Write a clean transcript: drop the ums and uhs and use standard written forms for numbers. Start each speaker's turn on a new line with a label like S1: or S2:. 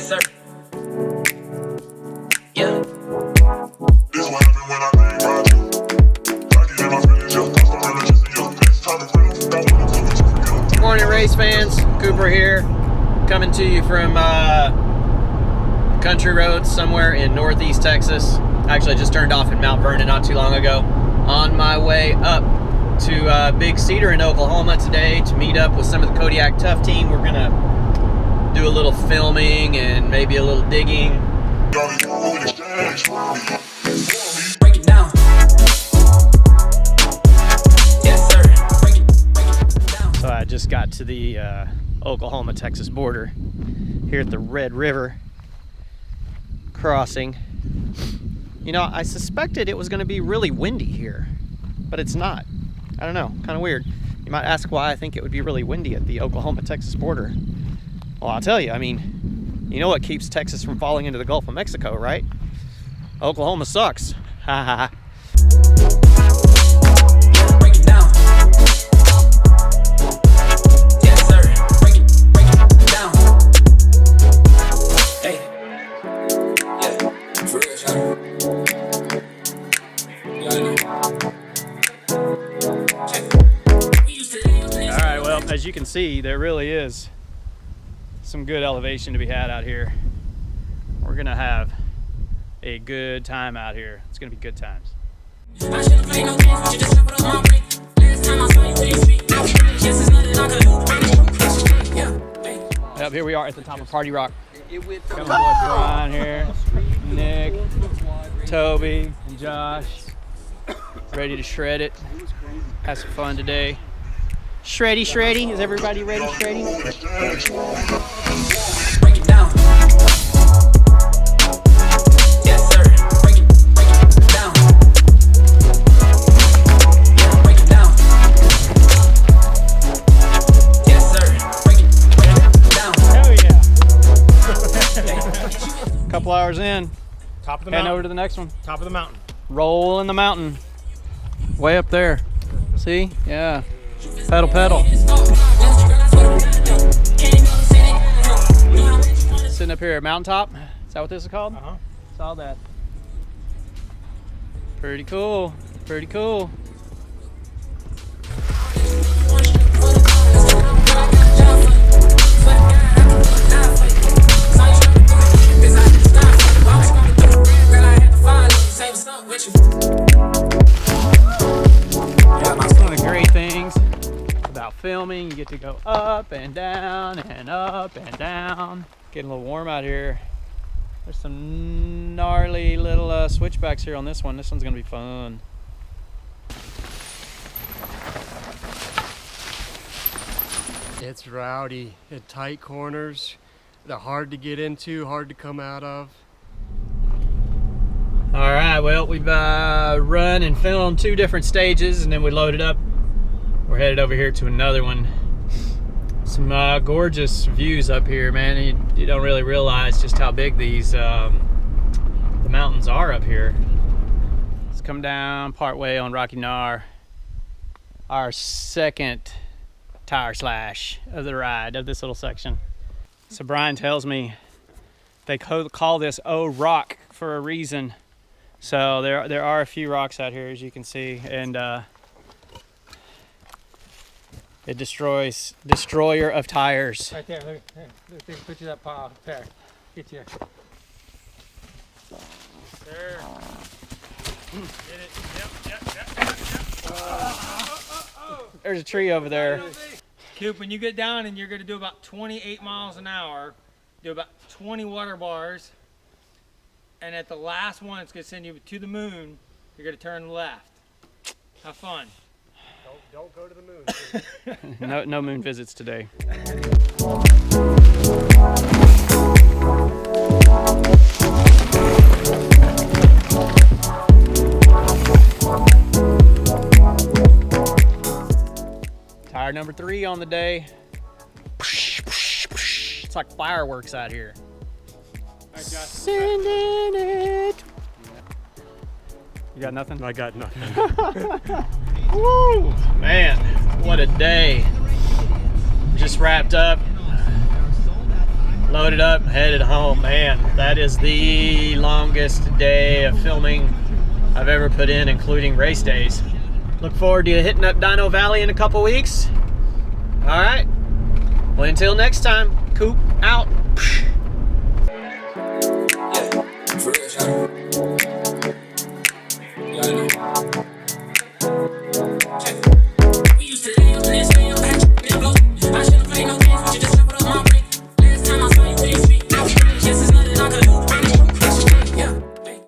S1: Yes, sir. Yeah.
S2: Morning, race fans. Cooper here, coming to you from country roads somewhere in northeast Texas. Actually, I just turned off in Mount Vernon not too long ago. On my way up to Big Cedar in Oklahoma today to meet up with some of the Kodiak Tough team. We're gonna do a little filming and maybe a little digging.
S1: Break it down. Yes, sir. Break it down.
S2: So I just got to the Oklahoma-Texas border here at the Red River crossing. You know, I suspected it was going to be really windy here, but it's not. I don't know, kind of weird. You might ask why I think it would be really windy at the Oklahoma-Texas border. Well, I'll tell you, I mean, you know what keeps Texas from falling into the Gulf of Mexico, right? Oklahoma sucks. Ha ha ha.
S1: Break it down. Yes, sir. Break it down. Hey. Yeah. For real, shawty.
S2: All right, well, as you can see, there really is some good elevation to be had out here. We're gonna have a good time out here. It's gonna be good times. Yep, here we are at the top of Party Rock. Got my boy Brian here, Nick, Toby, and Josh. Ready to shred it. Have some fun today. Shreddy, shreddy. Is everybody ready, shreddy?
S1: Break it down. Yes, sir. Break it down. Yeah, break it down. Yes, sir. Break it down.
S2: Hell yeah. Couple hours in.
S3: Top of the
S2: Heading
S3: mountain.
S2: over to the next one.
S3: Top of the mountain.
S2: Rolling the mountain. Way up there. See? Yeah. Pedal, pedal. Sitting up here at Mountaintop. Is that what this is called?
S3: Uh-huh.
S2: Saw that. Pretty cool. Pretty cool. One of the great things about filming, you get to go up and down and up and down. Getting a little warm out here. There's some gnarly little switchbacks here on this one. This one's gonna be fun.
S4: It's rowdy at tight corners. They're hard to get into, hard to come out of.
S2: All right, well, we've run and filmed 2 different stages, and then we loaded up. We're headed over here to another one. Some gorgeous views up here, man. You don't really realize just how big these the mountains are up here. Let's come down partway on Rocky Nar, our second tire slash of the ride of this little section. So Brian tells me they call this O Rock for a reason. So there are a few rocks out here, as you can see, and it destroys, destroyer of tires.
S3: Right there, look, put you that pile there. Get you. There. Get it. Yep.
S2: There's a tree over there.
S3: Coop, when you get down and you're going to do about 28 miles an hour, do about 20 water bars, and at the last one it's going to send you to the moon. You're going to turn left. Have fun.
S4: Don't go to the moon.
S2: No moon visits today. Tire number 3 on the day. It's like fireworks out here. Sending it. You got nothing?
S4: I got nothing.
S2: Woo! Man, what a day. Just wrapped up. loaded up, headed home. Man, that is the longest day of filming I've ever put in, including race days. Look forward to hitting up Dino Valley in a couple weeks. All right. Well, until next time, Coop out.